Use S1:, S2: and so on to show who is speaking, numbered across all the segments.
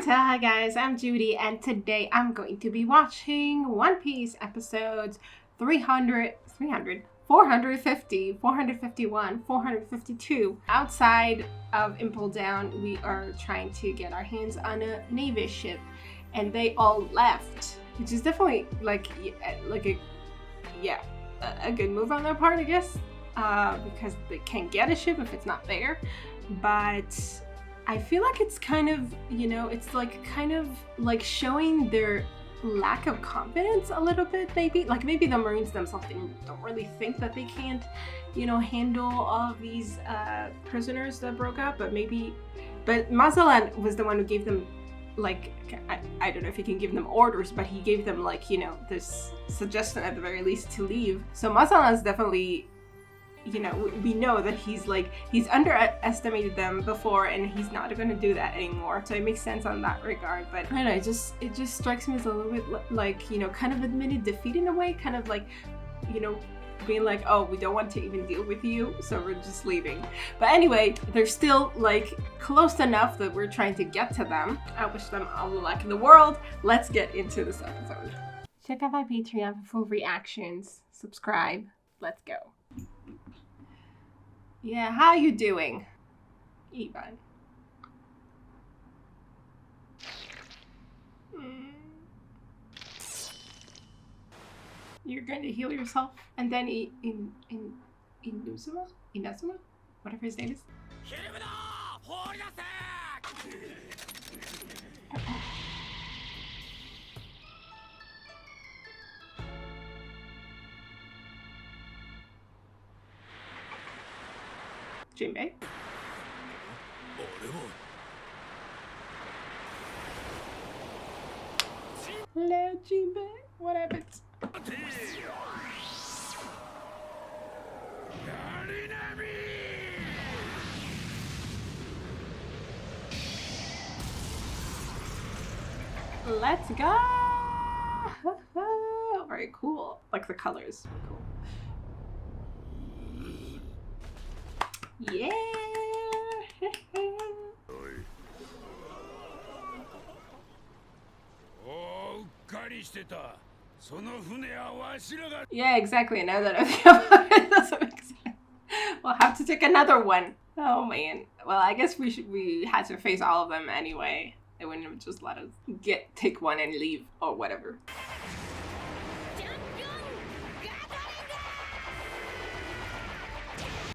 S1: show-and-tell. Hi guys, I'm Judy, and today I'm going to be watching One Piece episodes 450, 451, 452. Outside of Impel Down, we are trying to get our hands on a Navy ship, and they all left, which is definitely a good move on their part, I guess, because they can't get a ship if it's not there. But I feel like it's kind of, it's kind of showing their lack of confidence a little bit, maybe. Like maybe the Marines themselves don't really think that they can't, handle all of these prisoners that broke out, but Mazalan was the one who gave them, I don't know if he can give them orders, but he gave them this suggestion at the very least to leave. So Mazalan is definitely, we know that he's underestimated them before, and he's not going to do that anymore. So it makes sense on that regard. But I don't know, it just strikes me as a little bit kind of admitted defeat in a way, kind of being like, oh, we don't want to even deal with you, so we're just leaving. But anyway, they're still close enough that we're trying to get to them. I wish them all the luck in the world. Let's get into this episode. Check out my Patreon for full reactions. Subscribe. Let's go. Yeah, how you doing, Ivan? You're going to heal yourself, and then Inazuma, whatever his name is. Jinbei. Hello, Jinbei. What happened? Let's go! Very cool. Like the colors. Cool. Yeah! Yeah, exactly. Now that I think about it, doesn't make sense. We'll have to take another one. Oh man. Well, I guess we had to face all of them anyway. They wouldn't have just let us take one and leave or whatever.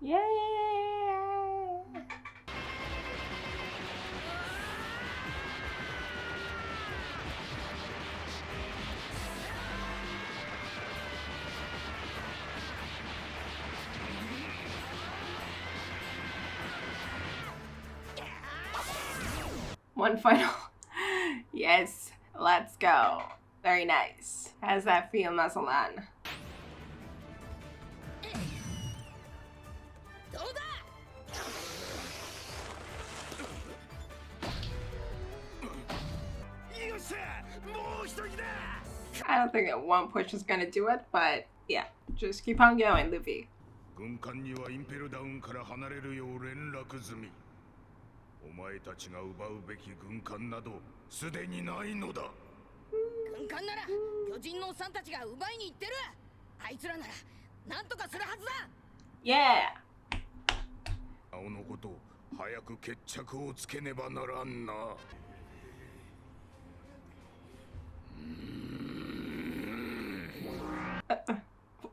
S1: Yeah. One final. Yes, let's go. Very nice. How's that feel, Mazalan? I don't think that one push is gonna do it, but yeah, just keep on going, Luffy. Yeah.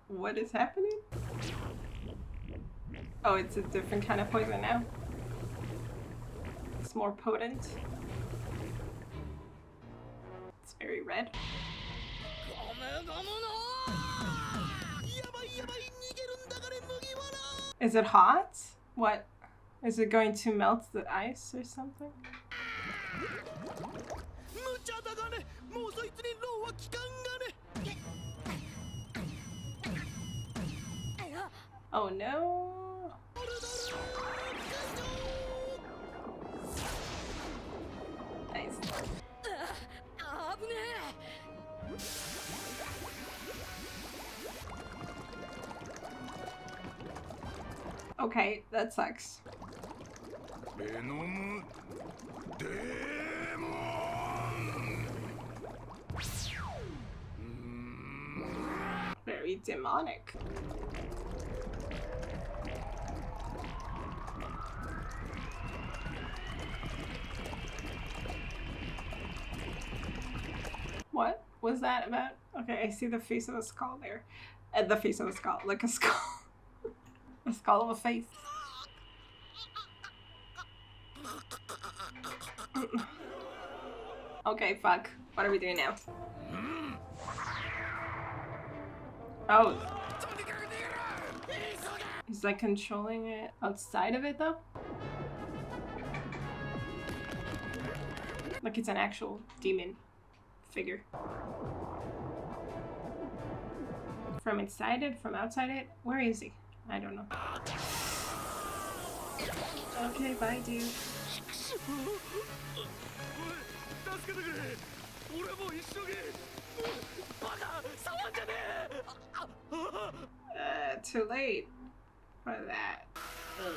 S1: What is happening? Oh, it's a different kind of poison now. It's more potent. It's very red. Is it hot? What? Is it going to melt the ice or something? Oh no! Nice. Okay, that sucks. very demonic. What was that about? Okay, I see the face of a skull there. The face of a skull, like a skull. A skull of a face. Okay, fuck. What are we doing now? Oh. He's like controlling it outside of it though? Like it's an actual demon figure. From inside it, from outside it? Where is he? I don't know. Okay, bye, dude. Too late for that. Ugh.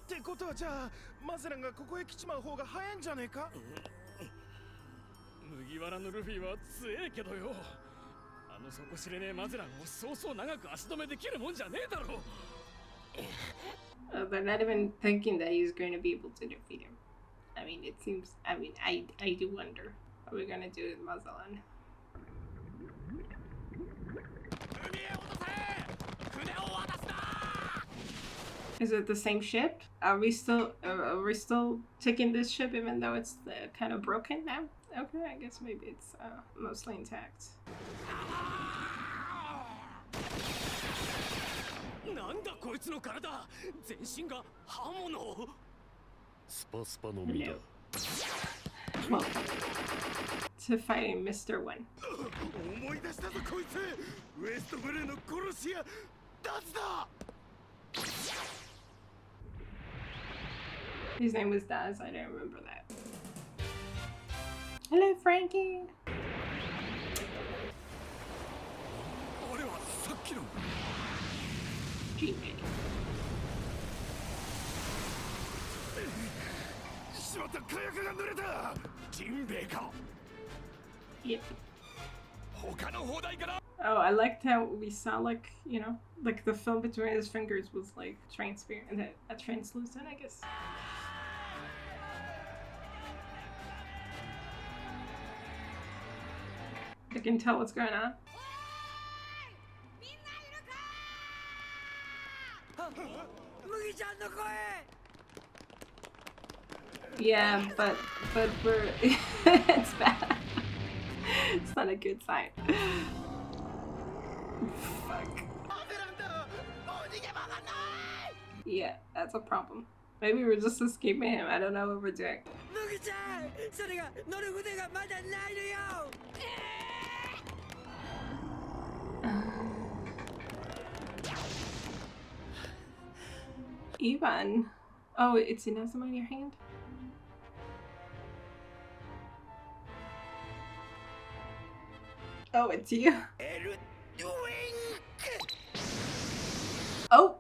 S2: ってことはじゃあマゼランがここへ来ちまう方が早いんじゃねえか？麦わらのルフィは強えけどよ。あの底知れねえマゼランをそうそう長く足止めできるもんじゃねえだろう。
S1: They're not even thinking that he's going to be able to defeat him. I mean, it seems. I mean, I do wonder what we're gonna do with Mazalan. Is it the same ship? Are we still taking this ship even though it's kind of broken now? Okay, I guess maybe it's mostly intact. No. Well, to fighting Mr. One. His name was Daz, I don't remember that. Hello, Frankie! G-Man. Yep. Oh, I liked how we saw, like, you know, like the film between his fingers was like transparent, translucent, I guess. I can tell what's going on. Yeah, but we're it's bad. It's not a good sign. Fuck. Yeah, that's a problem. Maybe we're just escaping him. I don't know what we're doing. Ivan. Oh, it's Inazuma in your hand? Oh, it's you. Oh.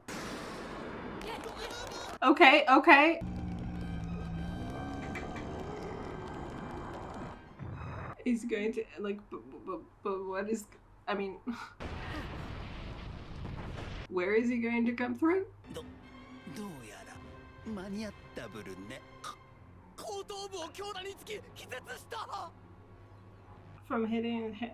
S1: Okay, okay. He's going to, like, but what is, I mean, where is he going to come through? From hitting him.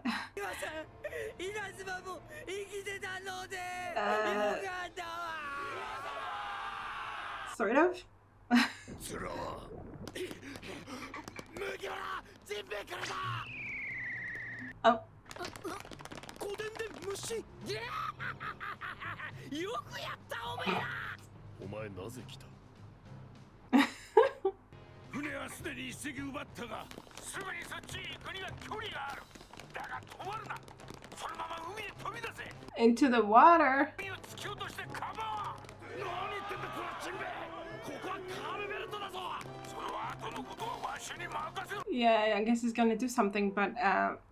S1: Sort of? Oh. Into the water. Yeah, I guess he's gonna do something, but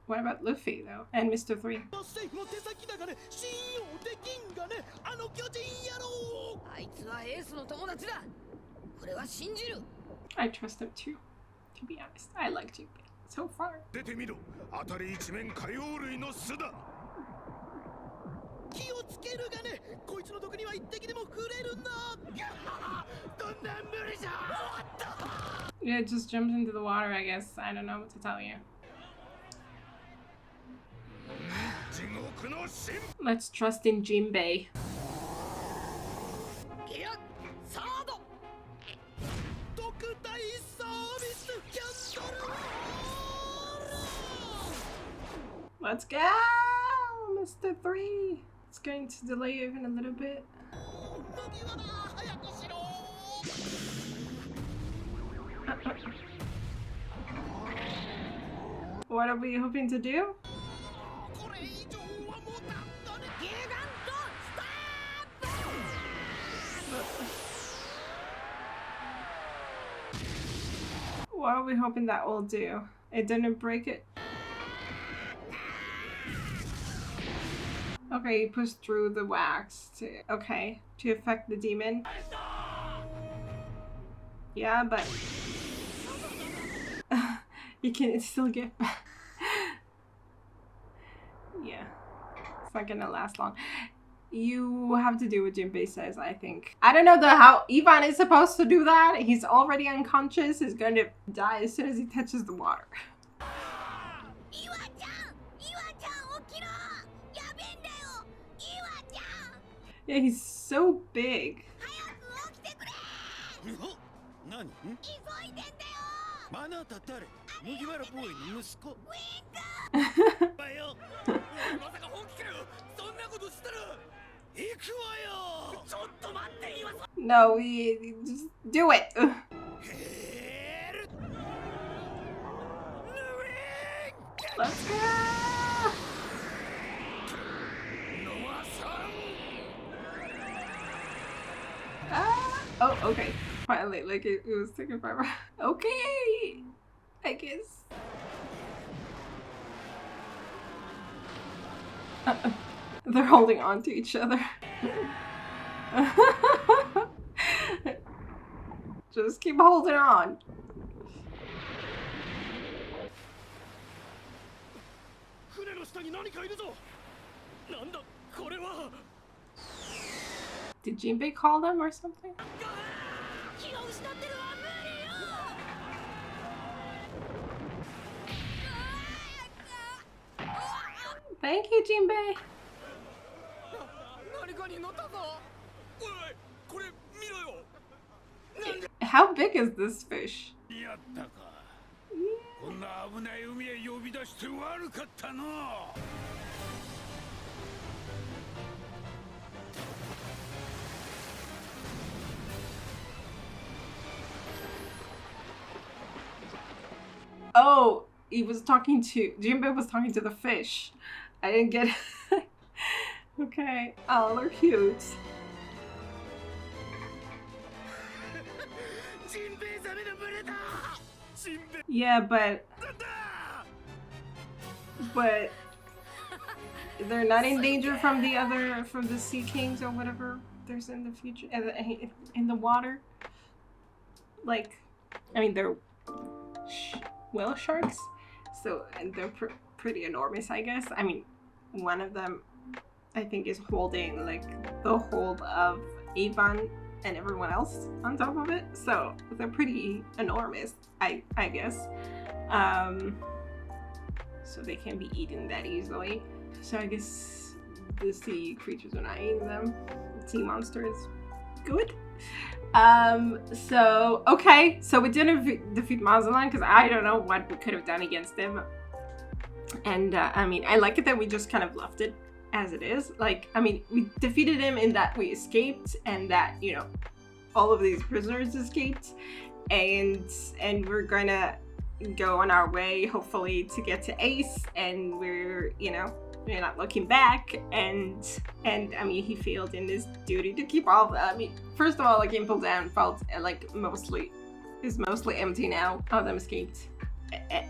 S1: what about Luffy though? And Mr. 3? I trust him too, to be honest. I like G-Pants. So far.
S3: 出てみろ。辺り一面海洋類の巣だ。
S4: 気をつけるがね、こいつの毒には一滴でも触れるな。どんな無理じゃ。
S1: Yeah, it just jumped into the water, I guess. I don't know what to tell you.
S3: 地獄の神。
S1: Let's trust in Jinbei.
S4: いや、サード。特大サービスキャンドル。
S1: Let's go, Mr. 3. It's going to delay even a little bit.
S4: 麦わら、早くしろ。
S1: What are we hoping to do?
S4: これ以上はもたんだね。ギガントスタート。
S1: What are we hoping that will do? It didn't break it. Okay, you push through the wax to affect the demon. Yeah, but you can still get back. Yeah, it's not gonna last long. You have to do what Jinbei says, I think. I don't know how Ivan is supposed to do that. He's already unconscious. He's going to die as soon as he touches the water. Yeah, he's so big.
S4: 何？マナタ誰？麦わらボーイの息子。バよ。まさか本気かよ。そんなことしたら行くわよ。ちょっと待って今。
S1: No, we just do it. Let's go. Oh, okay. Finally, like it was taking forever. Okay, I guess. They're holding on to each other. Just keep holding on. Did Jinbei call them or something? Thank you, Jinbei. How big is this fish? Oh, Jinbei was talking to the fish. I didn't get it. Okay. Oh, they're cute. Yeah, but they're not in danger from the sea kings or whatever there's in the future in the water. Like, I mean, they're whale sharks, so and they're pretty enormous, I guess. I mean, one of them, I think, is holding like the hold of Avon and everyone else on top of it, so they're pretty enormous, I guess. So they can't be eaten that easily. So I guess the sea creatures are not eating them. The sea monsters, good. So okay, so we didn't defeat Mazzalan because I don't know what we could have done against him. And I mean, I like it that we just kind of left it as it is. Like, I mean, we defeated him in that we escaped, and that, you know, all of these prisoners escaped, and we're gonna go on our way, hopefully, to get to Ace, and we're not looking back, and I mean, he failed in his duty to keep all the, I mean, first of all, like, Impel Down felt like is mostly empty now. All of them escaped,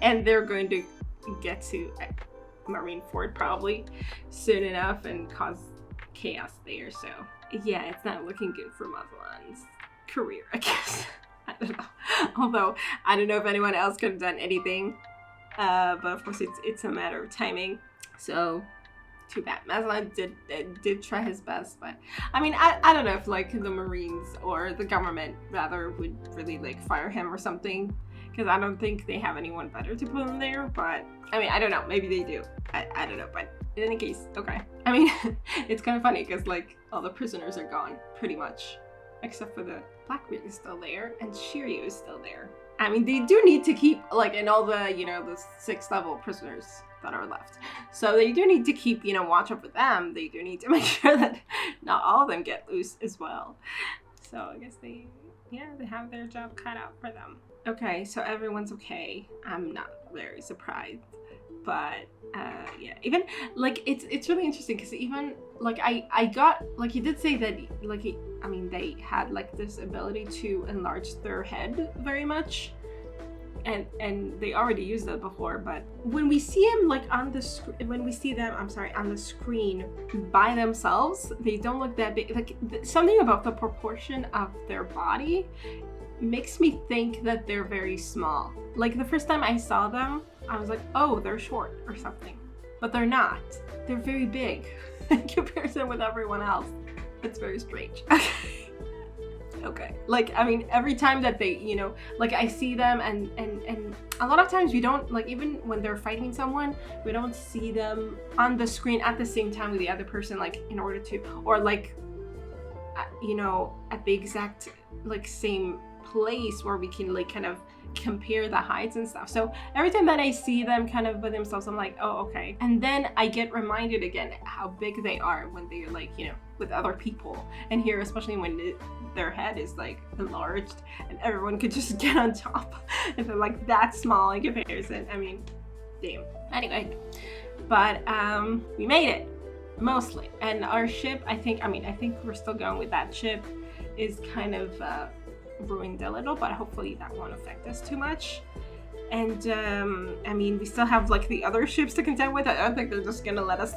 S1: and they're going to get to Marineford probably soon enough and cause chaos there. So yeah, it's not looking good for Mazzalan's career, I guess. I don't know. Although I don't know if anyone else could have done anything But of course, it's a matter of timing. So too bad. Mazlan did try his best, but I mean, I don't know if like the Marines or the government rather would really like fire him or something, because I don't think they have anyone better to put in there. But I mean, I don't know. Maybe they do. I don't know. But in any case, okay. I mean, it's kind of funny because like all the prisoners are gone pretty much, except for the Blackbeard is still there and Shiryu is still there. I mean, they do need to keep like in all the the 6th level prisoners that are left. So they do need to keep, watch over them. They do need to make sure that not all of them get loose as well. So I guess they have their job cut out for them. Okay, so everyone's okay. I'm not very surprised. But yeah, even like it's really interesting because even like I got like he did say that like they had like this ability to enlarge their head very much. And they already used that before, but when we see him like on the on the screen by themselves, they don't look that big. Like something about the proportion of their body makes me think that they're very small. Like the first time I saw them, I was like, oh, they're short or something, but they're not. They're very big in comparison with everyone else. It's very strange. Okay, like I mean, every time that they like I see them and a lot of times we don't, like, even when they're fighting someone, we don't see them on the screen at the same time with the other person, like in order to, or like at the exact like same place where we can like kind of compare the heights and stuff. So every time that I see them kind of by themselves, I'm like, oh, okay. And then I get reminded again how big they are when they're like with other people, and here especially when their head is like enlarged and everyone could just get on top and they're like that small in comparison. I mean, damn. Anyway, but we made it mostly, and our ship, I think we're still going with that ship, is kind of ruined a little, but hopefully that won't affect us too much. And I mean, we still have like the other ships to contend with. I don't think they're just gonna let us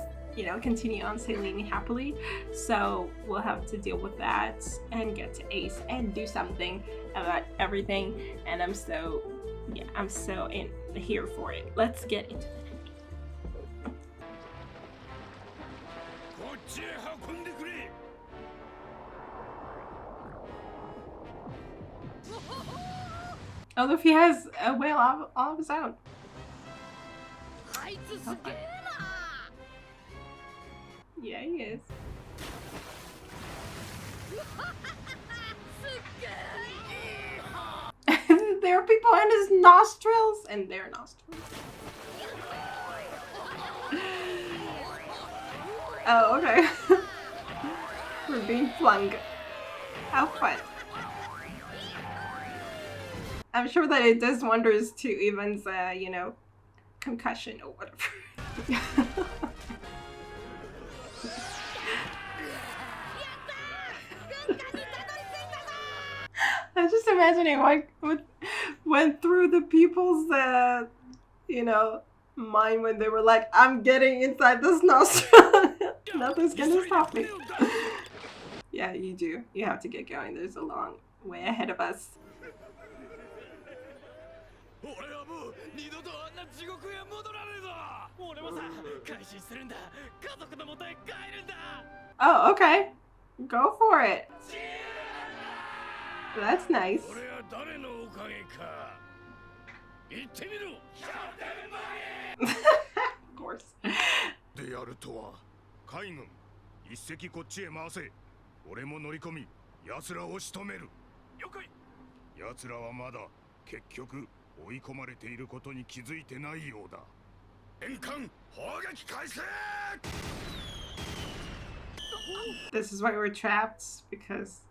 S1: continue on sailing happily, so we'll have to deal with that and get to Ace and do something about everything. And I'm so in here for it. Let's get into it. Oh, Luffy has a whale all of his own. Okay. Yeah, he is. There are people in his nostrils and their nostrils. Oh, okay. We're being flung. How fun. I'm sure that it does wonders to Ivan's, concussion or whatever. I'm just imagining what went through the people's, mind when they were like, I'm getting inside this nostril. Nothing's gonna stop me. Yeah, you do. You have to get going. There's a long way ahead of us. Oh, okay. Go for it. That's nice. Of course.
S3: であるとは海軍一隻こっちへ回せ。俺も乗り込み奴らを仕留める。了解。奴らはまだ結局追い込まれていることに気づいてないようだ。円艦砲撃開始。
S1: This is why we're trapped, because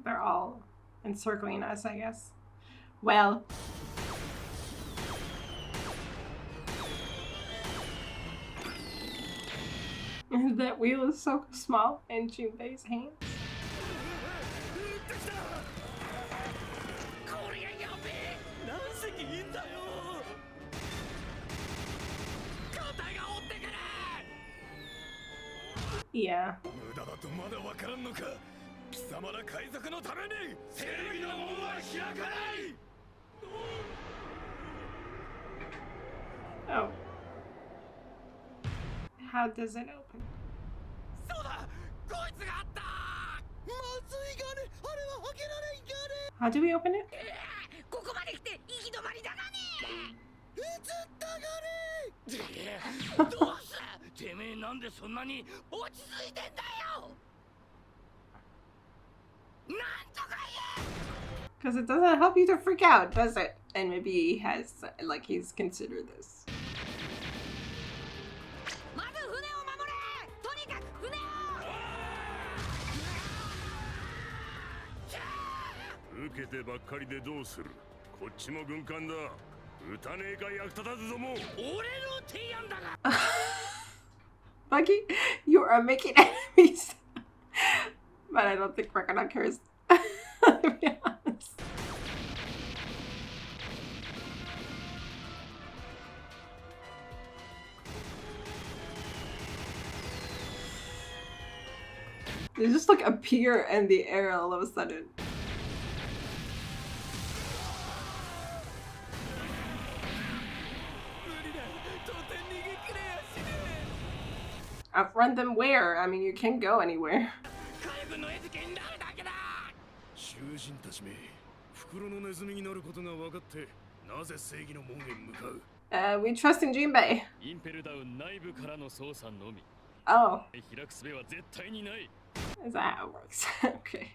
S1: they're all encircling us, I guess. Well, that wheel is so small in Junpei's hands. Yeah. How does it open?
S4: そうだこいつがあったまずいがねあれは開けられんがね
S1: How do we open it?
S4: ここまで来て行き止まりだがね映ったがねどうすてめえなんでそんなに落ち着いてんだよなんとか言え
S1: Because it doesn't help you to freak out, does it? And maybe he has, like, he's considered this.
S4: まず船を守れとにかく船を受けてばっかりでどうするこっちも軍艦だ撃たねえか役立たずども俺の提案だが
S1: Buggy, you are making enemies. But I don't think Crocodile cares. To be honest. They just like appear in the air all of a sudden. Outrun them where? I mean, you can't go anywhere.
S4: 囚人たちめ袋のネズミになることが分かってなぜ正義の門へ向かう
S1: We trust in Jinbei.
S2: インペルダウン内部からの操作のみ
S1: Oh,
S2: 開く術は絶対にない
S1: is that how it works? Okay.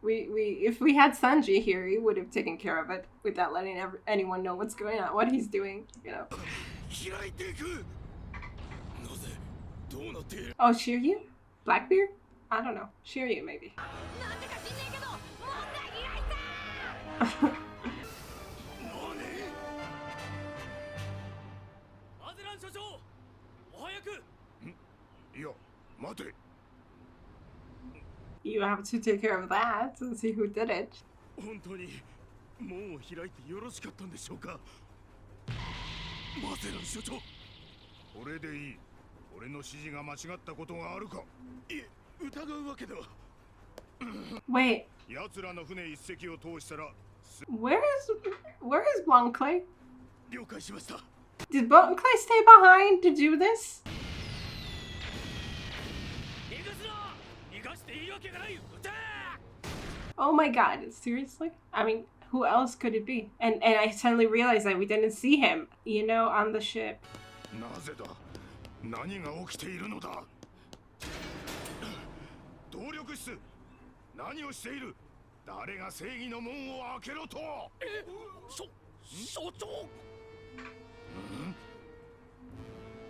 S1: If we had Sanji here, he would have taken care of it without letting anyone know what's going on, what he's doing, you know.
S4: 開いていくなぜどうなっている
S1: Oh, Shiryu? Blackbeard? I don't know. Shiryu, maybe.
S4: なんでか知んねえけど門が開いた何アゼラン所長お早く
S3: いや待て
S1: You have to take care of that and see who did it.
S4: 本当に門を開いてよろしかったんでしょうかマゼラン所長
S3: これでいい俺の指示が間違ったことがあるか
S4: いえ疑うわけでは
S1: Wait,
S3: 奴らの船一隻を通したら
S1: where is Blanclet?
S4: 了解しました
S1: Did Blanclet stay behind to do this?
S4: 逃がすな逃がしていいわけがない撃て
S1: Oh my god, seriously? I mean, who else could it be? And I suddenly realized that we didn't see him, you know, on the ship.
S3: なぜだ何が起きているのだ動力室何をしている誰が正義の門を開けろと
S4: 所長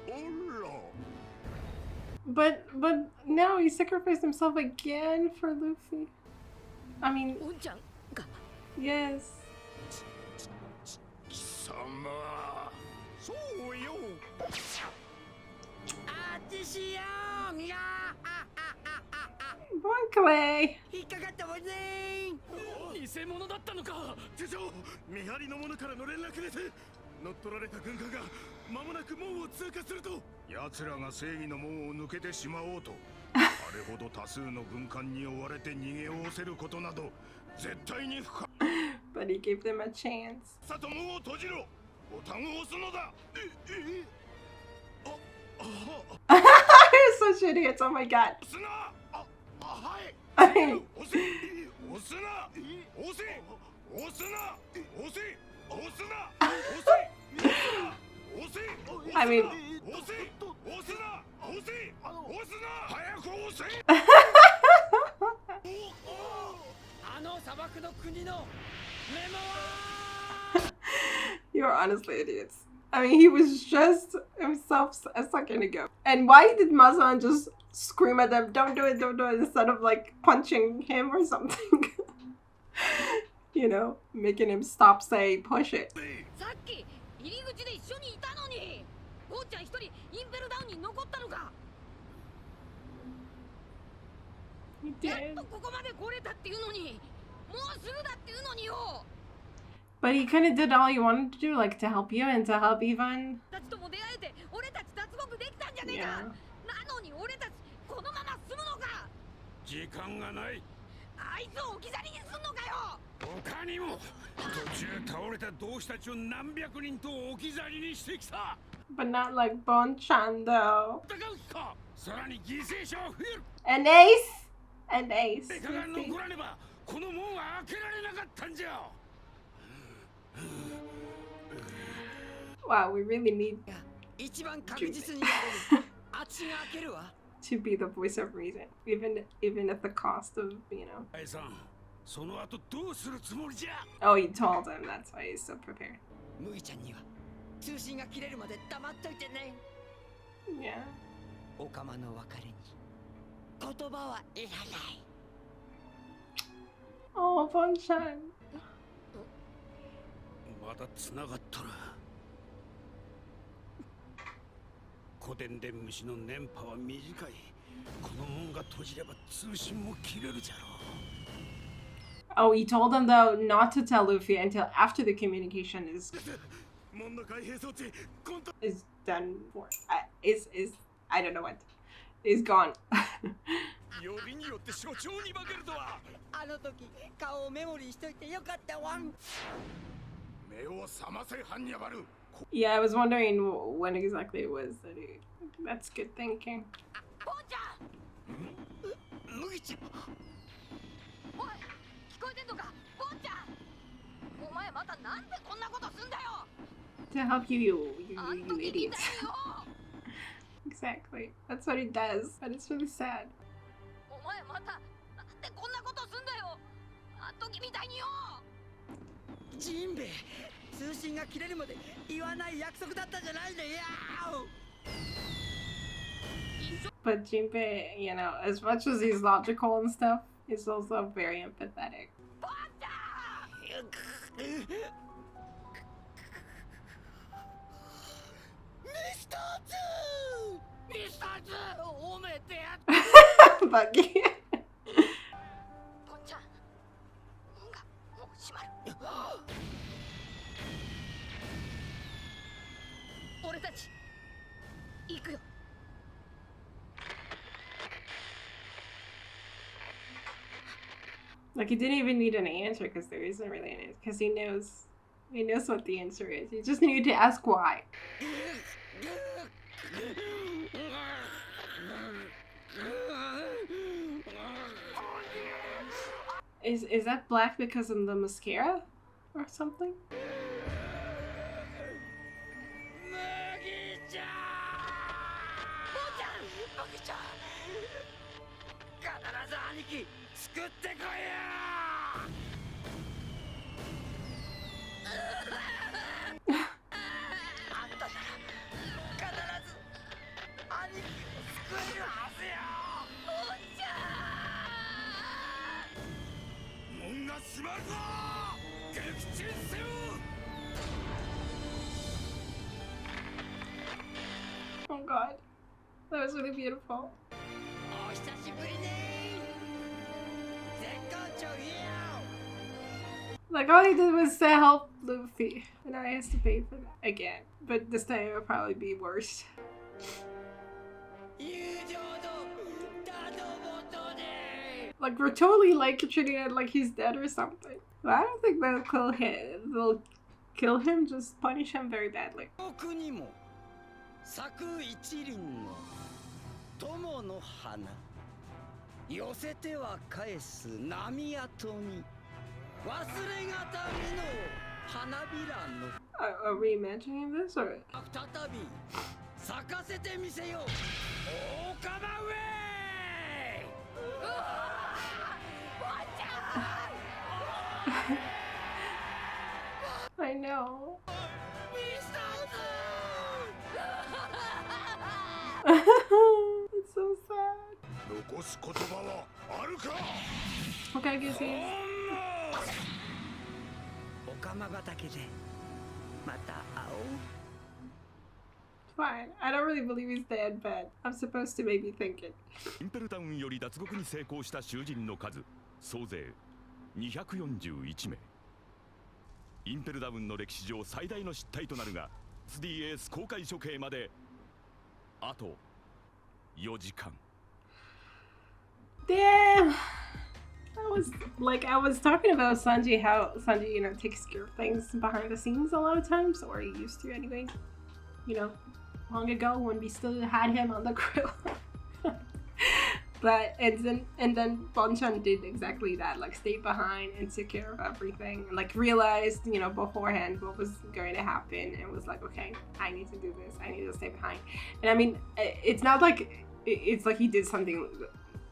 S3: おら
S1: But now he sacrificed himself again for Luffy. I mean,
S4: おんちゃんが
S1: yes.
S3: 貴様そうよ
S4: あてしよーが
S1: Blanclet!
S4: 引っかかったもんね偽物だったのか手錠見張りの者からの連絡です乗っ取られた軍艦が間もなく門を通過すると
S3: 奴らが正義の門を抜けてしまおうとあれほど多数の軍艦に追われて逃げおおせることなど絶対に不可
S1: But he gave them a chance.
S3: さと門を閉じろボタンを押すのだ
S1: You're such idiots, oh my god.
S3: 押すなはい
S1: I mean,
S3: 押せ押すな押せ押すな押せ押すな押せ押せ
S1: I mean,
S3: 押せ押すな押せ押すな早く押せ
S4: あの砂漠の国のメモは
S1: you're honestly idiots. I mean, he was just himself a second ago. And why did Mazan just scream at them, don't do it, instead of like punching him or something? You know, making him stop, say, push it.
S5: さっき入り口で一緒にいたのにゴーちゃん一人インペルダウンに残ったのか
S1: He
S5: やっ
S1: did.
S5: とここまで来れたっていうのにもうすぐだっていうのによ
S1: But he kind of did all he wanted to do, like to help you and to help Ivan.
S5: たちとも出会えて俺たち脱獄できたんじゃねえか
S1: Yeah.
S5: なのに俺たちこのまま済むのか
S4: 時間がない
S5: あいつを置き去りにすんのかよ
S4: 他にも途中倒れた同志たちを何百人と置き去りにしてきた
S1: But not like Bonchan though.
S4: 戦うか。さらに犠牲者は増える。
S1: An ace? An ace.
S4: 誰かが残らねばこの門は開けられなかったんじゃ。
S1: Wow, we really need
S5: 一番確実にやれる。あっちが開けるわ。
S1: to be the voice of reason, even at the cost of, you know.
S4: 愛さん、その後どうするつもりじゃ。
S1: Oh, you told him. That's why he's so prepared.
S5: 麦ちゃんには通信が切れるまで黙っといてね。
S1: Yeah.
S5: オカマの別れに言葉はいらない。
S1: Oh, Bonchan.
S4: まだ繋がっとる。古典で虫の年波は短い。この門が閉じれば通信も切れるじゃろう。
S1: Oh, he told him though not to tell Luffy until after the communication is
S3: 門の開閉装置コント
S1: is done for. Is I don't know what is gone.
S4: よりによって所長に化けるとは。
S5: あの時顔をメモリーしといてよかったわん。
S3: 目を覚ませハンニャバル。
S1: Yeah, I was wondering when exactly it was that he. That's good thinking.
S5: ボンちゃん。
S4: 麦ちゃん。
S5: おい、聞こえてんのか、ボンちゃん。お前またなんでこんなことすんだよ。
S1: To help you
S5: あん時み
S1: idiots.
S5: たいよ。
S1: Exactly. That's what he does, but it's really sad.
S5: お前またなんでこんなことすんだよ。あん時みたいによ。ジンベエ、通信が切れるまで言わない約束だったじゃないのよ。
S1: But Jinbei, you know, as much as he's logical and stuff, he's also very empathetic.
S5: ボンちゃん。ミスターズー。ミスターズー、おめでやっ。
S1: Buggy.
S5: ボンちゃん、門がもう閉まる。俺たち行くよ。
S1: Like he didn't even need an answer because there isn't really an answer because he knows what the answer is. He just needed to ask why. Is that black because of the mascara or something?
S5: 麦ちゃん。ボンちゃん、麦ちゃん。必ず兄貴救ってこいよ。あんたなら必ず兄貴を救えるはずよ。ボンちゃん。
S4: 門が閉まるぞ。撃沈せよ。
S1: Oh god, that was really beautiful.
S5: お久しぶりね。絶好調よ。
S1: Like all he did was to help Luffy, and now he has to pay for that again. But this time it will probably be worse.
S5: 友情のたどもとで。
S1: Like we're totally like treating it like he's dead or something. But I don't think they'll kill him. They'll kill him, just punish him very badly.
S5: 僕にも咲く一輪の友の花、寄せては返す波跡に忘れがたみの花びらの
S1: Are we imagining this or?
S5: 再び咲かせてみせよう。オカマウェイ。うわー、ワンちゃん。
S1: I know.
S5: ミスターズ。
S1: It's so sad.
S3: 残す言葉はあるか。
S1: What kind of gives he?
S5: オカマ畑でまた会おう。
S1: Fine. I don't really believe he's dead, but I'm supposed to maybe think it.
S6: インペルダウンより脱獄に成功した囚人の数総勢241名。インペルダウンの歴史上最大の失態となるが SD エース公開処刑まであと4時間。
S1: Damn. That was like I was talking about Sanji, how Sanji, you know, takes care of things behind the scenes a lot of times, or he used to anyways. You know, long ago when we still had him on the grill. But and then Bonchan did exactly that, like stayed behind and took care of everything, and like realized, you know, beforehand what was going to happen, and was like, okay, I need to do this, I need to stay behind. And I mean, it's not like it's like he did something.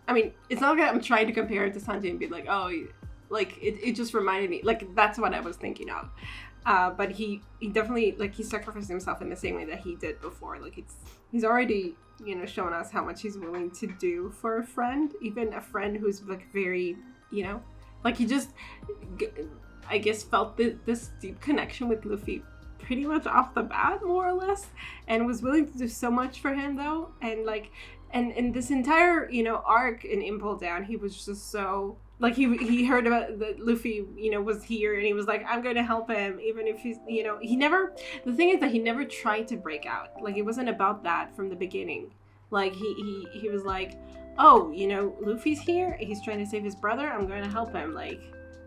S1: I mean, it's not like I'm trying to compare it to Sanjay and be like, oh, like it just reminded me, like that's what I was thinking of. But he definitely, like, he sacrificed himself in the same way that he did before. Like he's already, you know, shown us how much he's willing to do for a friend, even a friend who's like very, you know, like he just, I guess, felt this deep connection with Luffy pretty much off the bat, more or less, and was willing to do so much for him though. And like, and this entire, you know, arc in Impel Down, he was just so, like, he heard about that Luffy, you know, was here, and he was like, I'm going to help him, even if he's, you know, the thing is that he never tried to break out. Like, it wasn't about that from the beginning. Like, he was like, oh, you know, Luffy's here, he's trying to save his brother, I'm going to help him, like,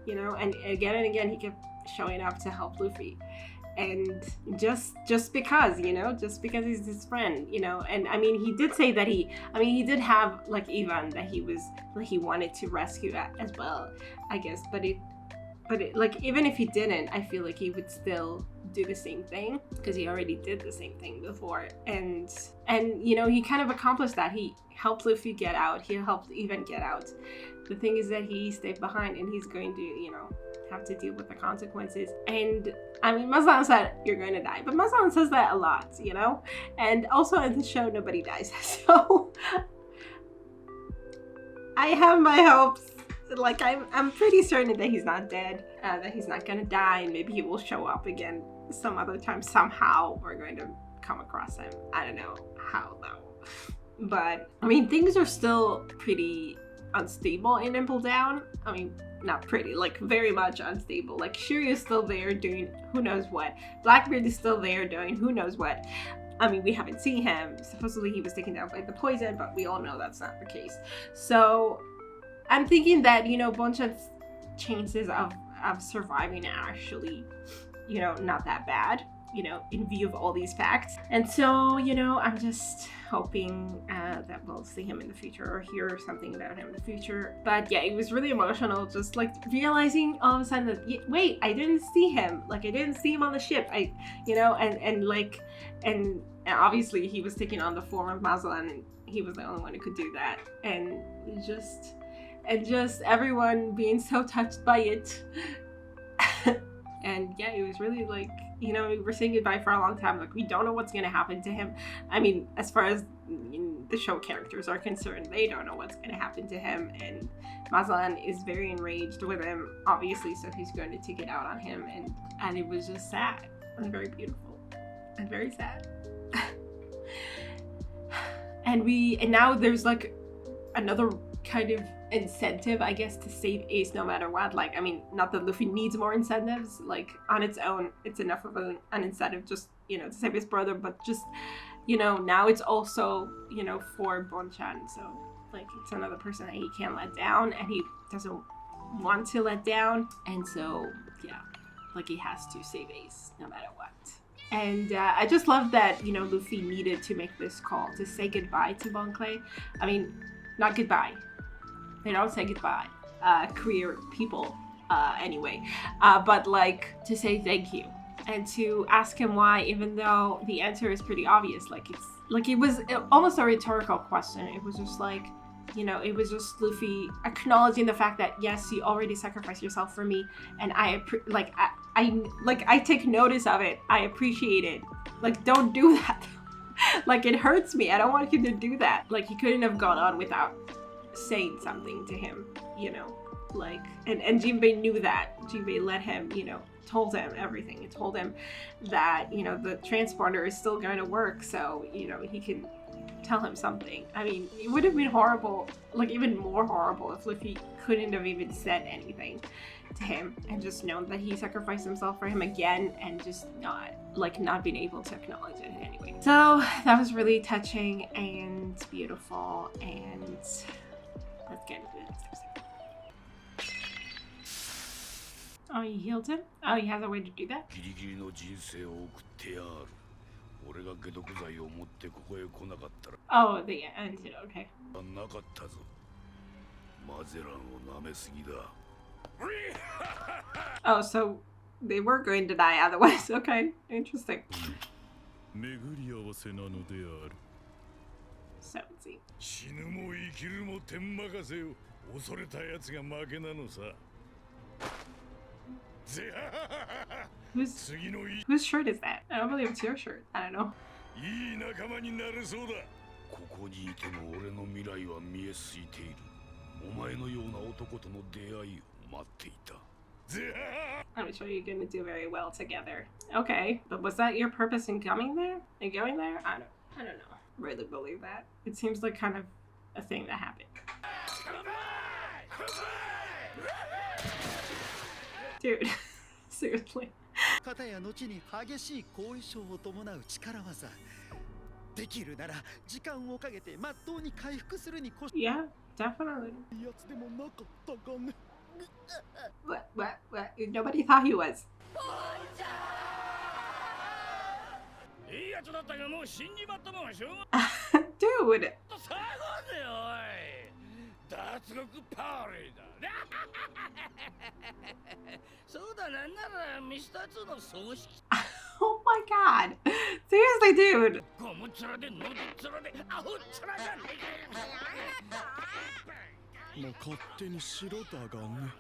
S1: you know, and again he kept showing up to help Luffy. And just because, you know, just because he's his friend, you know. And I mean, he did say that he did have like Ivan that he was like, he wanted to rescue as well, I guess, but it like, even if he didn't, I feel like he would still do the same thing, because he already did the same thing before. And you know, he kind of accomplished that. He helped Luffy get out, he helped Ivan get out. The thing is that he stayed behind, and he's going to, you know, have to deal with the consequences. And I mean, Mazan said you're going to die, but Mazan says that a lot, you know. And also in the show, nobody dies, so I have my hopes. Like, I'm pretty certain that he's not dead, that he's not gonna die, and maybe he will show up again some other time. Somehow we're going to come across him. I don't know how though. But I mean, things are still pretty unstable in Impel Down. I mean, not pretty, like very much unstable. Like, Shiryu's still there doing who knows what. Blackbeard is still there doing who knows what. I mean, we haven't seen him. Supposedly he was taken down by the poison, but we all know that's not the case. So I'm thinking that, you know, Bonchan's chances of surviving are actually, you know, not that bad, you know, in view of all these facts. And so, you know, I'm just hoping that we'll see him in the future, or hear something about him in the future. But yeah, it was really emotional, just like realizing all of a sudden that, wait, I didn't see him. Like, I didn't see him on the ship. You know, and obviously he was taking on the form of Mazlan, and he was the only one who could do that. And just everyone being so touched by it. And yeah, it was really like, you know, we were saying goodbye for a long time. Like, we don't know what's going to happen to him. I mean, as far as the show characters are concerned, they don't know what's going to happen to him. And Mazlan is very enraged with him, obviously, so he's going to take it out on him. And it was just sad and very beautiful and very sad. And now there's like another kind of incentive, I guess, to save Ace no matter what. Like, I mean, not that Luffy needs more incentives, like on its own it's enough of an incentive just, you know, to save his brother, but just, you know, now it's also, you know, for Bonchan. So like, it's another person that he can't let down, and he doesn't want to let down, and so yeah, like, he has to save Ace no matter what. And I just love that, you know, Luffy needed to make this call to say goodbye to Bon Clay. I mean, not goodbye. They don't say goodbye. Queer people, anyway. But like, to say thank you. And to ask him why, even though the answer is pretty obvious. Like, it was almost a rhetorical question. It was just like, you know, it was just Luffy acknowledging the fact that, yes, you already sacrificed yourself for me, and I take notice of it. I appreciate it. Like, don't do that. Like, it hurts me. I don't want you to do that. Like, he couldn't have gone on without saying something to him, you know, like, and Jinbei knew that. Jinbei let him, you know, told him everything. He told him that, you know, the transporter is still going to work, so, you know, he can tell him something. I mean, it would have been horrible, like even more horrible, if Luffy couldn't have even said anything to him and just known that he sacrificed himself for him again, and just not being able to acknowledge it anyway. So that was really touching and beautiful, and let's get into the next episode. Oh, you healed him? Oh, he has a way to do that?
S4: ギリギリの人生を送ってやる
S3: 俺が解毒剤を持ってここへ来なかったら
S1: Oh, the antidote. Okay.
S3: なかったぞ。マゼランを舐めすぎだ。
S1: Oh, so they were going to die otherwise. Okay, interesting.
S2: 巡り合わせなのである。
S1: So let's see.
S3: 死ぬも生きるも天任せよ。恐れたやつが負けなのさ。
S1: Whose
S3: 次のい
S1: whose shirt is that? I don't believe it's your shirt. I don't know.
S3: い仲間になれそうだ。ここにいても俺の未来は見えすいている。お前のような男との出会いを待っていた。
S1: I'm sure you're gonna do very well together. Okay, but was that your purpose in coming there? And going there? I don't know. Really believe that. It seems like kind of a thing that happened. Dude, seriously.
S4: 片や後に激しい後遺症を伴う力技。できるなら時間をかけてまっとうに回復するに越し
S1: Yeah, definitely.
S4: やつでもなかったかね。
S1: What? Nobody thought he was.
S2: いいやつだったがもう死んじまったもんはしょうが
S1: Dude!
S2: 最後でおい脱獄パーレーだそうだなんならミスター2の葬式
S1: Oh my god. Seriously, dude.
S2: ゴム面でノド面でアホ面じゃねえか
S4: もう勝手にしろだがね。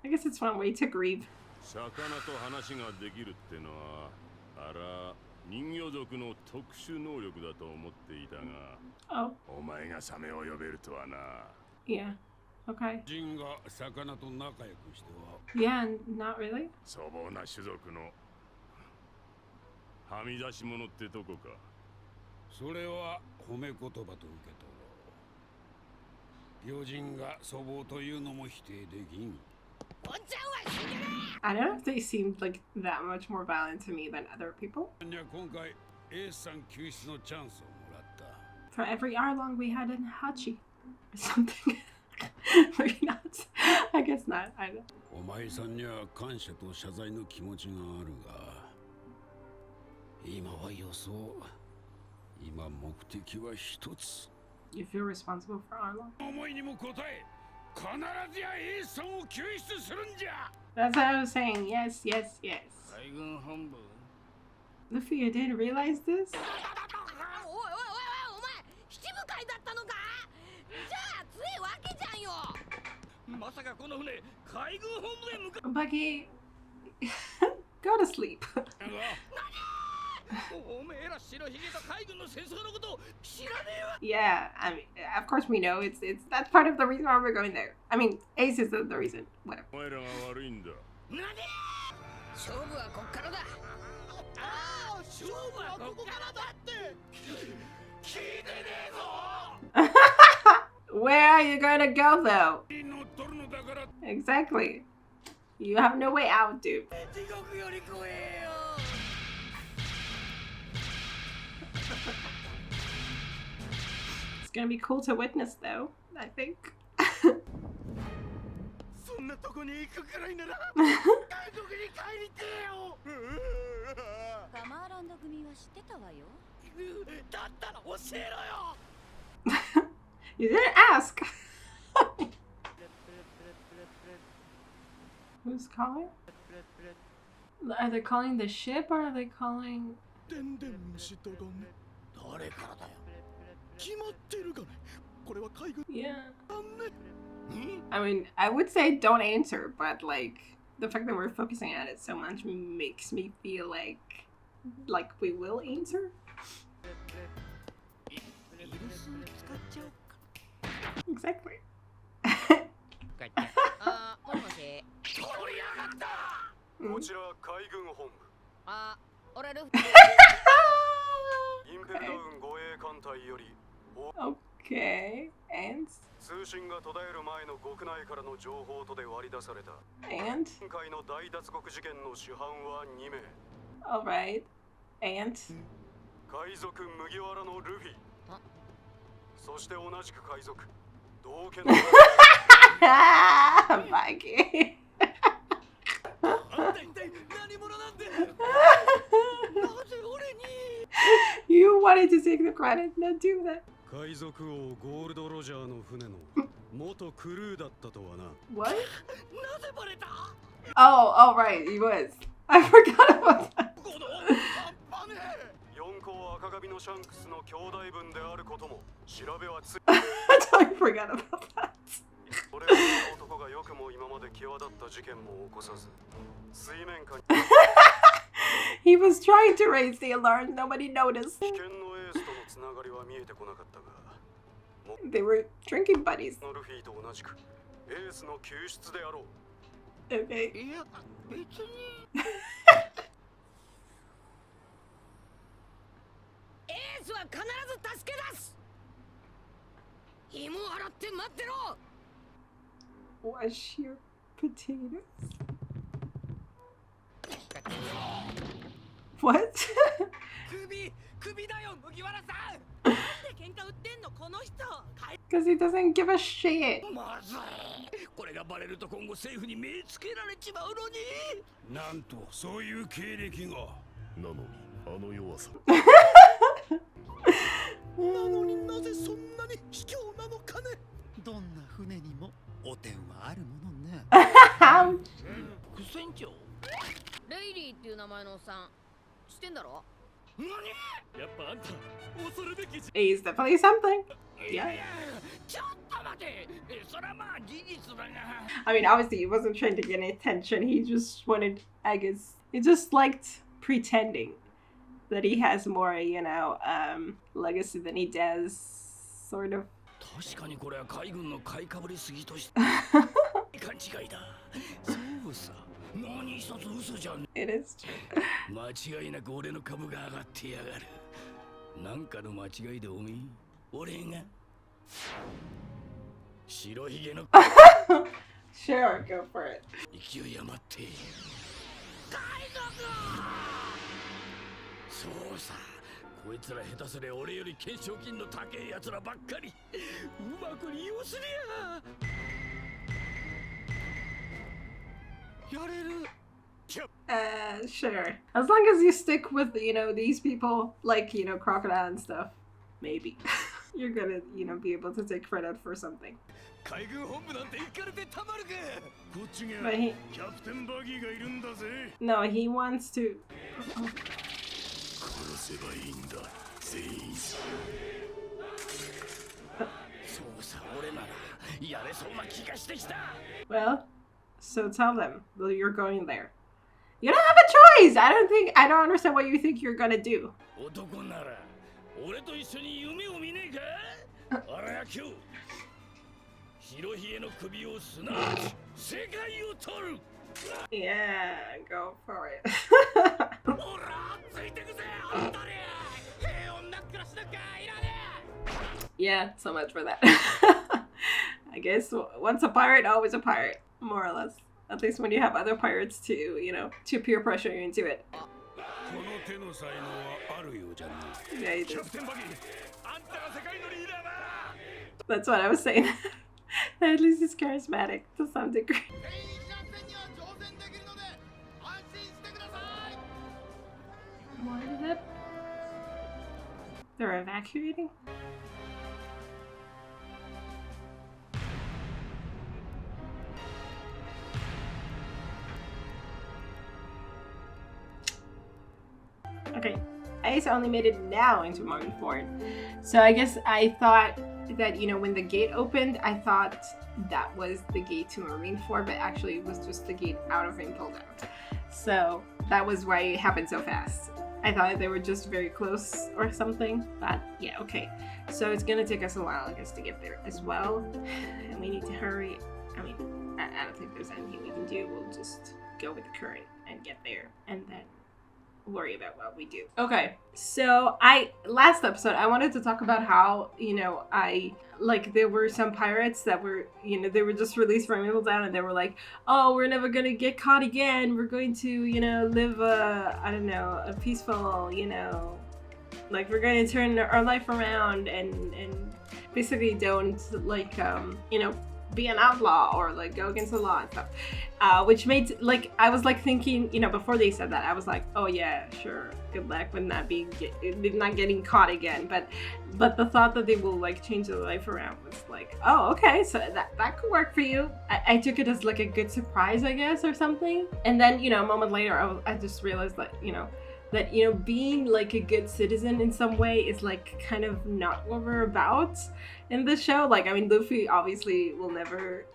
S1: I guess it's one way to grieve.
S6: 魚と話ができるってのはあら人魚族の特殊能力だと思っていたが
S1: Oh,
S3: お前がサメを呼べるとはな。
S1: yeah. Okay.
S3: 人が魚と仲良くしては
S1: Yeah, not really.
S3: 粗暴な種族のはみ出し者ってとこか。それは褒め言葉と受け取ろう。病人が粗暴というのも否定できん。
S1: I don't know if they seemed like that much more violent to me than other people.
S3: 今回 A さん救出のチャンスをもらった。
S1: For every hour long we had in Hachi or something. Maybe not. I guess not. I don't.
S3: お前さんには感謝と謝罪の気持ちがあるが、今は予想。今目的は一つ。
S1: You feel responsible for Arlong?
S3: 思いにも応え、必ずや A さんを救出するんじゃ。
S1: That's what I was saying. Yes, yes, yes.
S2: 海軍本部
S1: Luffy, you didn't realize this?
S7: おいお前七部会だったのかじゃあ強いわけじゃんよ
S2: まさかこの船海軍本部へ向か
S1: Buggy, go to sleep.
S2: おめえら白ひげと海軍の戦争のこと知らねえわ
S1: Yeah, I mean, of course we know. It's that's part of the reason why we're going there. I mean, Ace is the reason. Whatever.
S3: お前らが悪いんだ。
S2: 何
S7: 勝負はこっからだ
S2: ああ勝負はここからだって聞いてねえぞ
S1: Where are you gonna go though?
S3: 乗っ取るのだから。
S1: Exactly. You have no way out, dude.
S2: 地獄より怖えよ
S1: It's gonna be cool to witness, though. I think.
S4: そんなとこに行くくらいなら
S2: 韓国に帰りてえよ
S7: ガマーランド組は知ってたわよ
S2: だったら教えろよ
S1: You didn't ask. Who's calling? Are they calling the ship or are they calling?
S4: でんでん虫だがね。
S2: 誰からだよ
S4: 決まってるがね。これは海軍
S1: Yeah.
S4: だね。
S1: I mean, I would say don't answer, but like the fact that we're focusing on it so much makes me feel like we will answer.
S5: イルス使っちゃおうか
S1: Exactly.
S7: あもしもし
S2: 取りやがった
S3: こちら海軍本部。
S7: あ俺ルフ
S3: インペルダウン護衛艦隊より
S1: Okay. And
S3: 通信が途絶える前の国内からの情報とで割り出された。
S1: and
S3: 今回の大脱獄事件の主犯は2名。
S1: all right. And
S3: 海賊麦わらのルフィ。そして同じく海賊道家の
S1: Mikey.
S4: あんた一体何者なんで
S1: wanted to take the credit, not do that.
S4: 海賊王ゴールドロジャーの船の元クルーだったとはな。
S1: What?
S5: なぜバレた？
S1: Oh, right, he was. I forgot about that.
S4: この半端ねえ。四皇赤髪のシャンクスの兄弟分であることも調べはつ。
S1: I totally forgot about that.
S4: 俺はこの男がよくも今まで際立った事件も起こさず、水面下に
S1: He was trying to raise the alarm, nobody noticed.
S4: 危険のエースとのつながりは見えてこなかったが、
S1: They were drinking buddies.
S4: のルフィと同じくエースの救出であろう。
S1: Okay.
S5: いや、別に。エースは必ず助け出す。芋を洗って待ってろ。
S1: Wash your potatoes. What?
S5: 首だよ、麦わらさん。なんで喧嘩売ってんの、この人。
S1: Because he doesn't give a shit.
S5: まずい。これがバレると今後政府に目つけられちまうのに。
S3: なんとそういう経歴がなのにあの弱さ
S4: なのになぜそんなに卑怯なのかね。どんな船にも汚点はあるものね。
S5: 副船長。レイリーっていう名前のおっさん知ってんだろ。何？
S2: やっぱあんた恐るべきじ
S1: He's definitely something.
S5: いや
S1: Yeah.
S5: いや、ちょっと待て。それはまあ事実だが。
S1: I mean, obviously, he wasn't trying to get any attention. He just wanted, I guess, he just liked pretending that he has more, legacy than he does, sort of.
S5: 確かにこれは海軍の買いかぶりすぎとして勘違いだ。そうさ。何一つ嘘じゃん。
S1: It is true.
S5: 間違いなく俺の株が上がってやがる。なんかの間違いでおめえ、俺が白ひげの
S1: Sure, go for it.
S5: 勢い余って海賊。そうさ、こいつら下手すりゃ俺より懸賞金の高いやつらばっかりうまく利用すりゃやれる。
S1: Sure. As long as you stick with, these people, like, Crocodile and stuff, maybe. You're gonna, be able to take credit for something.
S3: 海軍本部なんて行かれてたまるか。こっちが
S1: But he,
S3: キャプテンバギーがいるんだぜ。
S1: no, he wants to.
S3: 殺せばいいんだ全員。
S5: そうさ、俺ならやれそうな気がしてきた。
S1: Well, so tell them that you're going there. You don't have a choice. I don't understand what you think you're gonna do.
S5: 男なら俺と一緒に夢を見ねえか。あらや今日白ひげの首をすなわち世界を取る。
S1: Yeah, go for it.
S5: ほらついてくぜあんたり。平穏な暮らしなんかいらねえ。
S1: Yeah, so much for that. I guess once a pirate, always a pirate, more or less. At least when you have other pirates to, to peer pressure you into it.
S3: この手の才能はあるようじゃな。
S1: Yeah, you
S3: キ
S1: do.
S3: ャプテンバギー、あんたが世界のリーダーだ。
S1: That's what I was saying. At least he's charismatic to some degree. What is it? They're evacuating? Okay, I only made it now into Marineford. So I guess I thought that, when the gate opened, I thought that was the gate to Marineford, but actually it was just the gate out of Impel Down. So that was why it happened so fast. I thought they were just very close or something, but yeah, okay. So it's gonna take us a while, I guess, to get there as well. And we need to hurry. I mean, I don't think there's anything we can do. We'll just go with the current and get there, and then worry about what we do. Okay, so last episode I wanted to talk about how there were some pirates that were they were just released from Impel Down, and they were like, oh, we're never gonna get caught again, we're going to live a peaceful, like we're going to turn our life around and basically don't be an outlaw or like go against the law and stuff. Which made, like, I was like thinking, you know, before they said that, I was like, oh yeah, sure, good luck with not getting caught again. But the thought that they will like change their life around was like, oh, okay, so that could work for you. I took it as like a good surprise, I guess, or something. And then, you know, a moment later, I just realized that, that being like a good citizen in some way is like kind of not what we're about in the show. Like, I mean, Luffy obviously will never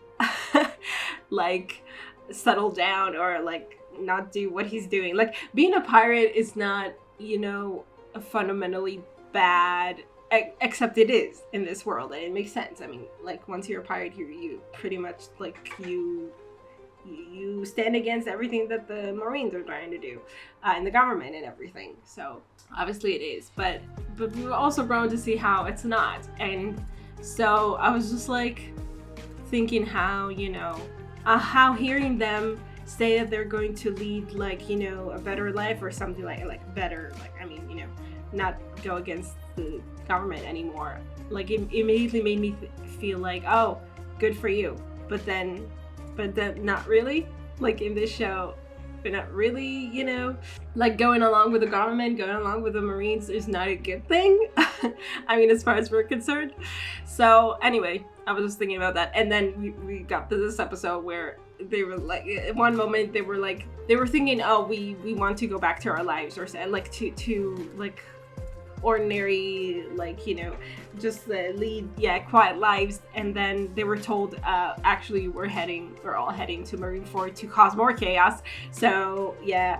S1: like settle down or like not do what he's doing. Like, being a pirate is not, a fundamentally bad, except it is in this world, and it makes sense. I mean, like, once you're a pirate here, you pretty much like you stand against everything that the Marines are trying to do, and the government and everything. So obviously it is, but we were also grown to see how it's not. And so I was just like thinking how, how hearing them say that they're going to lead like, a better life or something like better, like, I mean, not go against the government anymore. Like, it immediately made me feel like, oh, good for you. But then not really. Like, in this show, they're not really, like, going along with the government, going along with the Marines is not a good thing. I mean, as far as we're concerned. So anyway, I was just thinking about that. And then we got to this episode where they were like, at one moment they were thinking, oh, we want to go back to our lives, or like to like ordinary, like, just lead quiet lives. And then they were told, actually we're all heading to Marineford to cause more chaos, so yeah,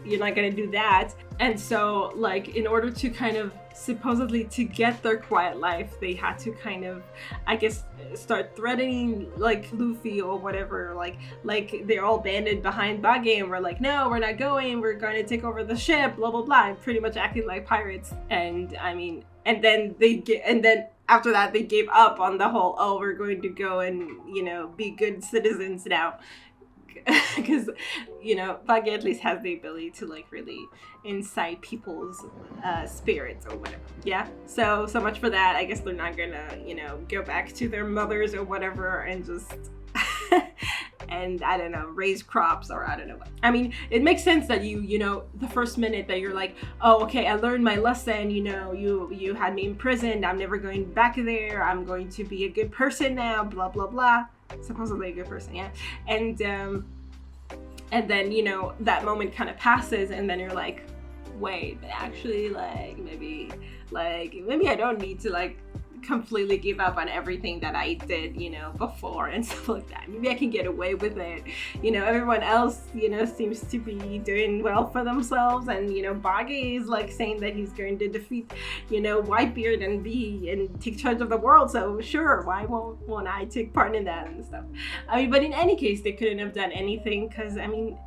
S1: you're not gonna do that. And so, like, in order to kind of supposedly to get their quiet life, they had to kind of, I guess, start threatening like Luffy or whatever, like they're all banded behind Bage and we're like, no, we're not going, we're going to take over the ship, blah blah blah, and pretty much acting like pirates. And I mean, and then after that they gave up on the whole, oh, we're going to go and be good citizens now. Because Bage at least has the ability to like really incite people's spirits or whatever. Yeah, so much for that. I guess they're not gonna go back to their mothers or whatever and just and I don't know, raise crops, or I don't know what. I mean, it makes sense that you the first minute that you're like, oh, okay, I learned my lesson, you had me imprisoned, I'm never going back there, I'm going to be a good person now, blah blah blah. Supposedly a good person, yeah. And then that moment kind of passes, and then you're like, wait, but actually, like, maybe I don't need to like completely give up on everything that I did, before and stuff like that. Maybe I can get away with it. Everyone else, seems to be doing well for themselves, and Bage is like saying that he's going to defeat, Whitebeard and take charge of the world. So sure, why won't I take part in that and stuff? I mean, but in any case, they couldn't have done anything, because I mean,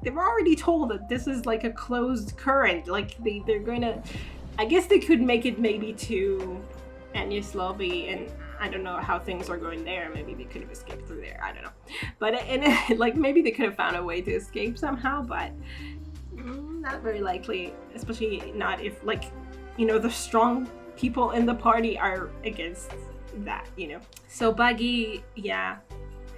S1: they were already told that this is like a closed current. Like they're going to, I guess they could make it maybe to Enies Lobby, and I don't know how things are going there. Maybe they could have escaped through there. I don't know. But like maybe they could have found a way to escape somehow, but not very likely. Especially not if like the strong people in the party are against that. So Buggy, yeah,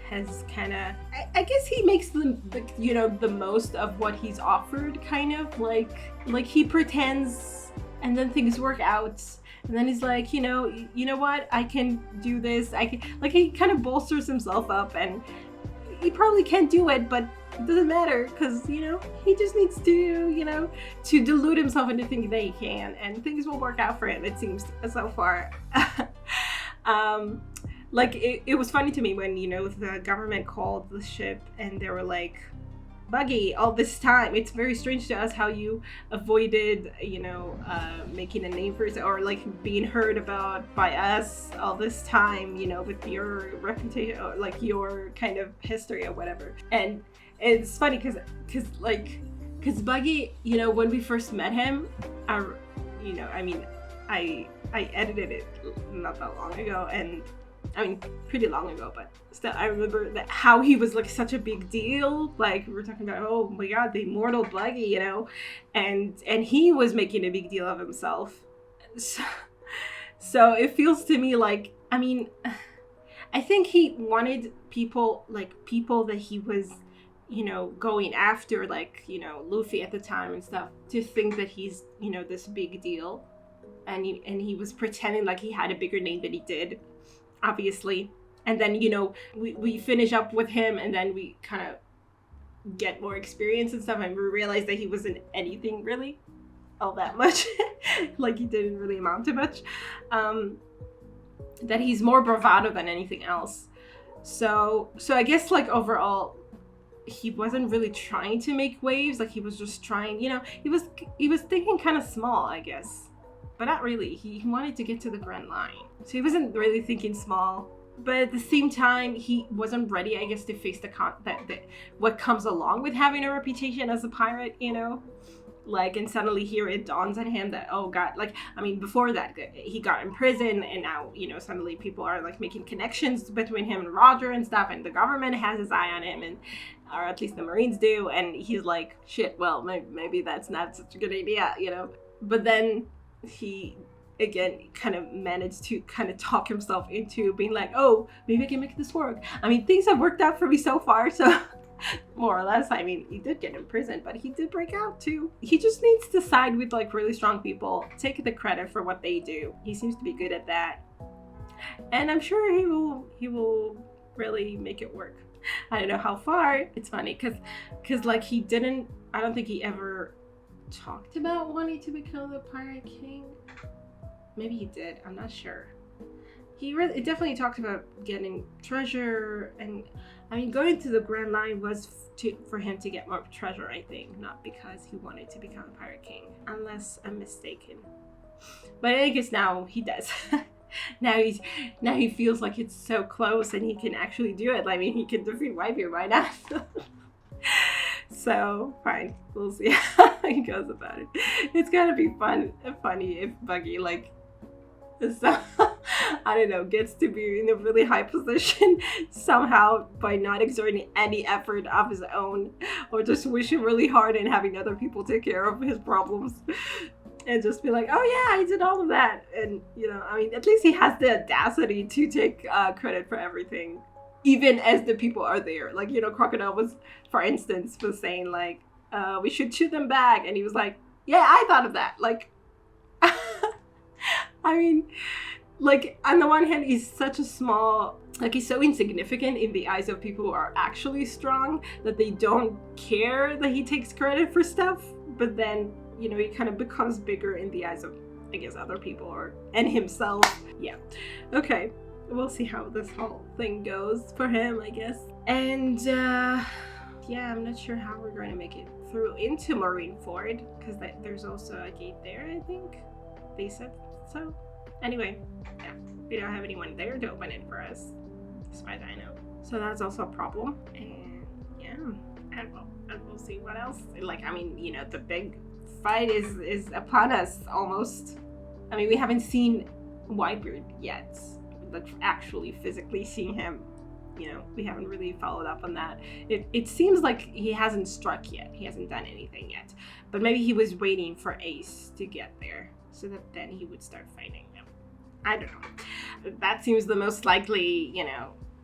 S1: has kind of, I guess he makes the most of what he's offered. Kind of like he pretends, and then things work out. And then he's like, you know what? I can do this. I can, like, he kind of bolsters himself up, and he probably can't do it, but it doesn't matter, because, he just needs to, to delude himself into thinking that he can, and things will work out for him, it seems, so far. Like, it was funny to me when, the government called the ship, and they were like, Buggy, all this time, it's very strange to us how you avoided, making a name for yourself, or like being heard about by us all this time, with your reputation, or like your kind of history or whatever. And it's funny because Buggy, when we first met him, I edited it not that long ago, and I mean, pretty long ago, but still, I remember that how he was like such a big deal. Like, we were talking about, oh my god, the immortal Buggy, and he was making a big deal of himself. So it feels to me like, I mean, I think he wanted people that he was, going after, Luffy at the time and stuff, to think that he's, this big deal. And he was pretending like he had a bigger name than he did, obviously. And then, we finish up with him, and then we kind of get more experience and stuff, and we realize that he wasn't anything really all that much. Like, he didn't really amount to much. That he's more bravado than anything else. So I guess, like, overall, he wasn't really trying to make waves. Like, he was just trying, he was thinking kind of small, I guess, but not really. He wanted to get to the Grand Line, so he wasn't really thinking small. But at the same time, he wasn't ready, I guess, to face what comes along with having a reputation as a pirate, Like, and suddenly here it dawns on him that, oh God, like, I mean, before that, he got in prison, and now, suddenly people are, like, making connections between him and Roger and stuff, and the government has his eye on him, or at least the Marines do, and he's like, shit, well, maybe that's not such a good idea, But then he, again, kind of managed to kind of talk himself into being like, oh, maybe I can make this work. I mean, things have worked out for me so far, so more or less. I mean, he did get in prison, but he did break out too. He just needs to side with, like, really strong people, take the credit for what they do. He seems to be good at that, and I'm sure he will really make it work. I don't know how far. It's funny because like, I don't think he ever talked about wanting to become the Pirate King. Maybe he did, I'm not sure. It definitely talked about getting treasure, and I mean, going to the Grand Line was for him to get more treasure, I think, not because he wanted to become a Pirate King, unless I'm mistaken. But I guess now he does. now he feels like it's so close and he can actually do it. I mean, he can defeat Whitebeard by now. So fine, we'll see how he goes about it. It's gonna be funny if Buggy, like, so, I don't know, gets to be in a really high position somehow by not exerting any effort of his own, or just wishing really hard and having other people take care of his problems, and just be like, oh yeah, I did all of that. And, I mean, at least he has the audacity to take credit for everything, even as the people are there. Like, Crocodile was, for instance, was saying, like, we should shoot them back, and he was like, yeah, I thought of that. Like, I mean, like, on the one hand, he's such a small, like, he's so insignificant in the eyes of people who are actually strong that they don't care that he takes credit for stuff. But then, he kind of becomes bigger in the eyes of, I guess, other people and himself. Yeah. Okay. We'll see how this whole thing goes for him, I guess. And, yeah, I'm not sure how we're going to make it through into Marineford, because there's also a gate there, I think. They said so. Anyway, yeah, we don't have anyone there to open it for us, as far as I know. So that's also a problem. And yeah, and we'll see what else. Like, I mean, the big fight is upon us almost. I mean, we haven't seen Whitebeard yet, like, actually physically seeing him. We haven't really followed up on that. It seems like he hasn't struck yet. He hasn't done anything yet. But maybe he was waiting for Ace to get there, so that then he would start fighting him. I don't know. That seems the most likely,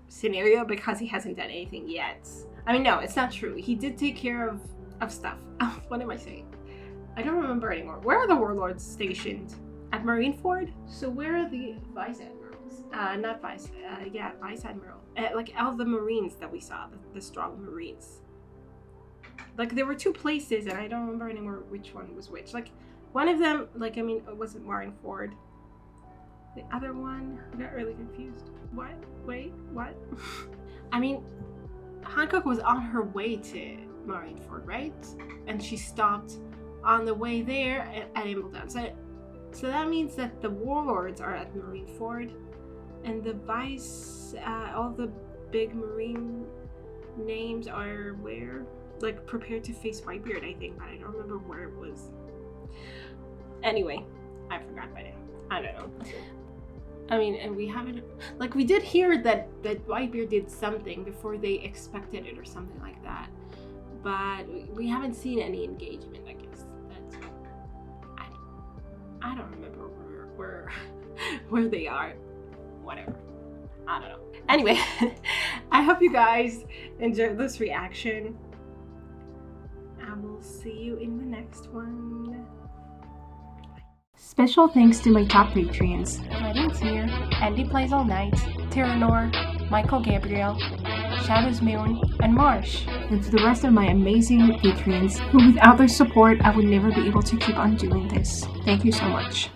S1: scenario, because he hasn't done anything yet. I mean, no, it's not true. He did take care of stuff. Oh, what am I saying? I don't remember anymore. Where are the warlords stationed? At Marineford? So where are the Vice Admirals? Not Vice, yeah, Vice Admiral. Like, all the Marines that we saw, the strong Marines. Like, there were two places, and I don't remember anymore which one was which. Like, one of them, like, I mean, it wasn't Marineford. The other one, I got really confused. What? Wait, what? I mean, Hancock was on her way to Marineford, right? And she stopped on the way there at Impel Down. So that means that the warlords are at Marineford, and the Vice, all the big Marine names are where? Like, prepared to face Whitebeard, I think, but I don't remember where it was. Anyway, I forgot by now. I don't know. I mean, and we haven't, like, we did hear that Whitebeard did something before they expected it or something like that, but we haven't seen any engagement, I guess. That's, I don't remember where they are. Whatever. I don't know. Anyway, I hope you guys enjoyed this reaction. I will see you in the next one. Special thanks to my top Patreons, Wedding Tear, Andy Plays All Night, Tyranor, Michael Gabriel, Shadows Moon, and Marsh, and to the rest of my amazing Patreons, who without their support I would never be able to keep on doing this. Thank you so much.